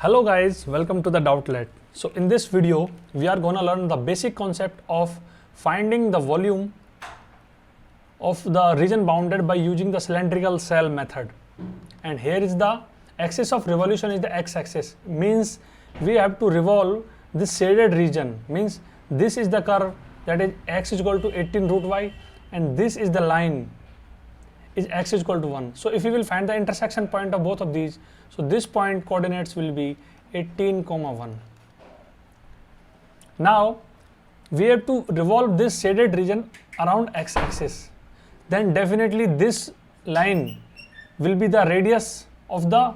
Hello guys, welcome to the Doubtlet. So in this video, we are going to learn the basic concept of finding the volume of the region bounded by using the cylindrical cell method. And here is the axis of revolution is the x-axis, means we have to revolve this shaded region, means this is the curve that is x is equal to 18 root y, and this is the line is x is equal to 1. So if we will find the intersection point of both of these, so this point coordinates will be 18, 1. Now we have to revolve this shaded region around x-axis. Then definitely this line will be the radius of the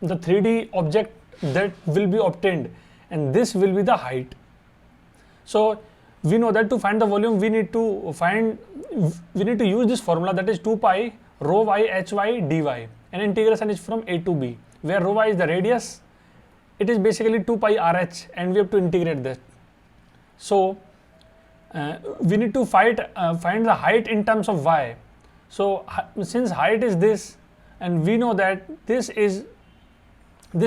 3D object that will be obtained, and this will be the height. So we know that to find the volume we need to use this formula, that is 2 pi rho y hy dy, and integration is from a to b, where rho y is the radius. It is basically 2 pi rh, and we have to integrate that. So we need to find the height in terms of y. So since height is this, and we know that this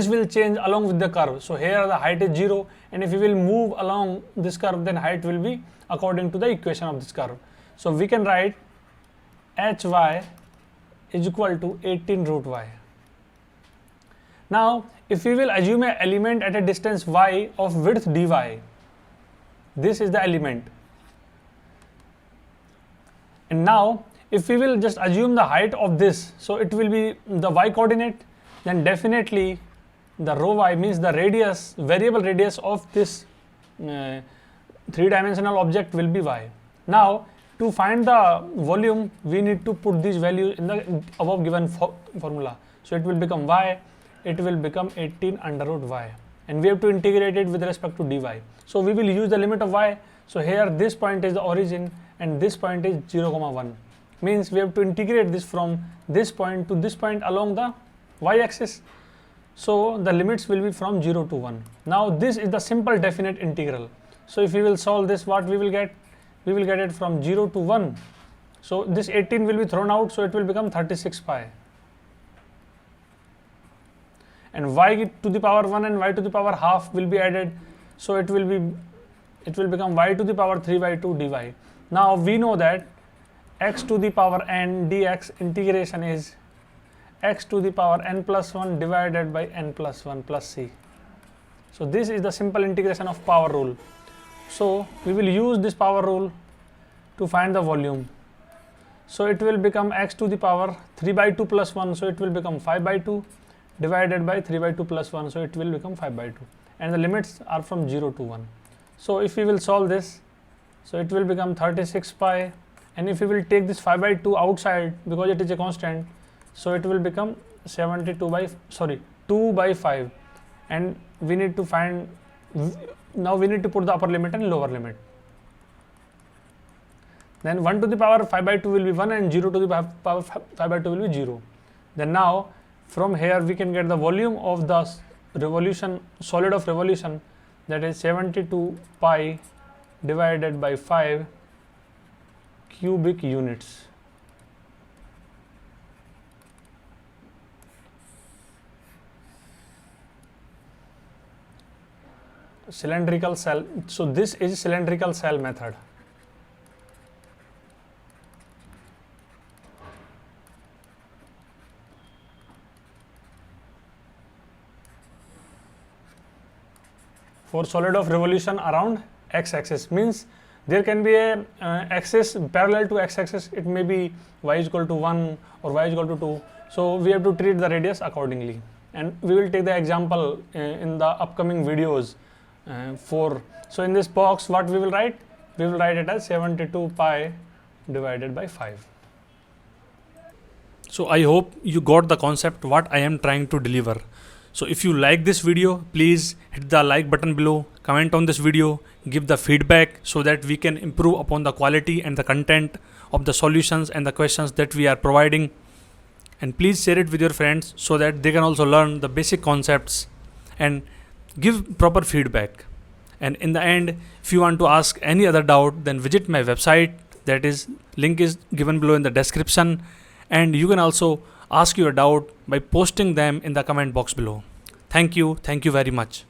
will change along with the curve. So here the height is 0, and if we will move along this curve, then height will be according to the equation of this curve. So we can write hy is equal to 18 root y. Now if we will assume an element at a distance y of width dy, this is the element. And now if we will just assume the height of this, so it will be the y coordinate, then definitely the rho y means the radius, variable radius of this three-dimensional object will be y. Now to find the volume, we need to put these values in the above given formula. So it will become y, it will become 18 under root y, and we have to integrate it with respect to dy. So we will use the limit of y. So here this point is the origin, and this point is 0, 1. Means we have to integrate this from this point to this point along the y-axis. So the limits will be from 0 to 1. Now this is the simple definite integral. So if we will solve this, what we will get? We will get it from 0 to 1. So this 18 will be thrown out, so it will become 36 pi. And y to the power 1 and y to the power half will be added. So it will become y to the power 3 by 2 dy. Now we know that x to the power n dx integration is x to the power n plus 1 divided by n plus 1 plus c. So this is the simple integration of power rule. So we will use this power rule to find the volume. So it will become x to the power 3 by 2 plus 1, so it will become 5 by 2 divided by 3 by 2 plus 1, so it will become 5 by 2, and the limits are from 0 to 1. So if we will solve this, so it will become 36 pi, and if we will take this 5 by 2 outside because it is a constant, so it will become 2 by 5, and we need to find, now we need to put the upper limit and lower limit. Then 1 to the power 5 by 2 will be 1, and 0 to the power 5 by 2 will be 0. Then now from here we can get the volume of the solid of revolution, that is 72 pi divided by 5 cubic units. Cylindrical cell. So this is cylindrical cell method. For solid of revolution around x-axis, means there can be a axis parallel to x-axis. It may be y is equal to 1 or y is equal to 2. So we have to treat the radius accordingly, and we will take the example in the upcoming videos. So in this box, what we will write? We will write it as 72 pi divided by 5. So I hope you got the concept what I am trying to deliver. So if you like this video, please hit the like button below, comment on this video, give the feedback so that we can improve upon the quality and the content of the solutions and the questions that we are providing. And please share it with your friends so that they can also learn the basic concepts and give proper feedback. And in the end, if you want to ask any other doubt, then visit my website, that is, link is given below in the description, and you can also ask your doubt by posting them in the comment box below. Thank you very much.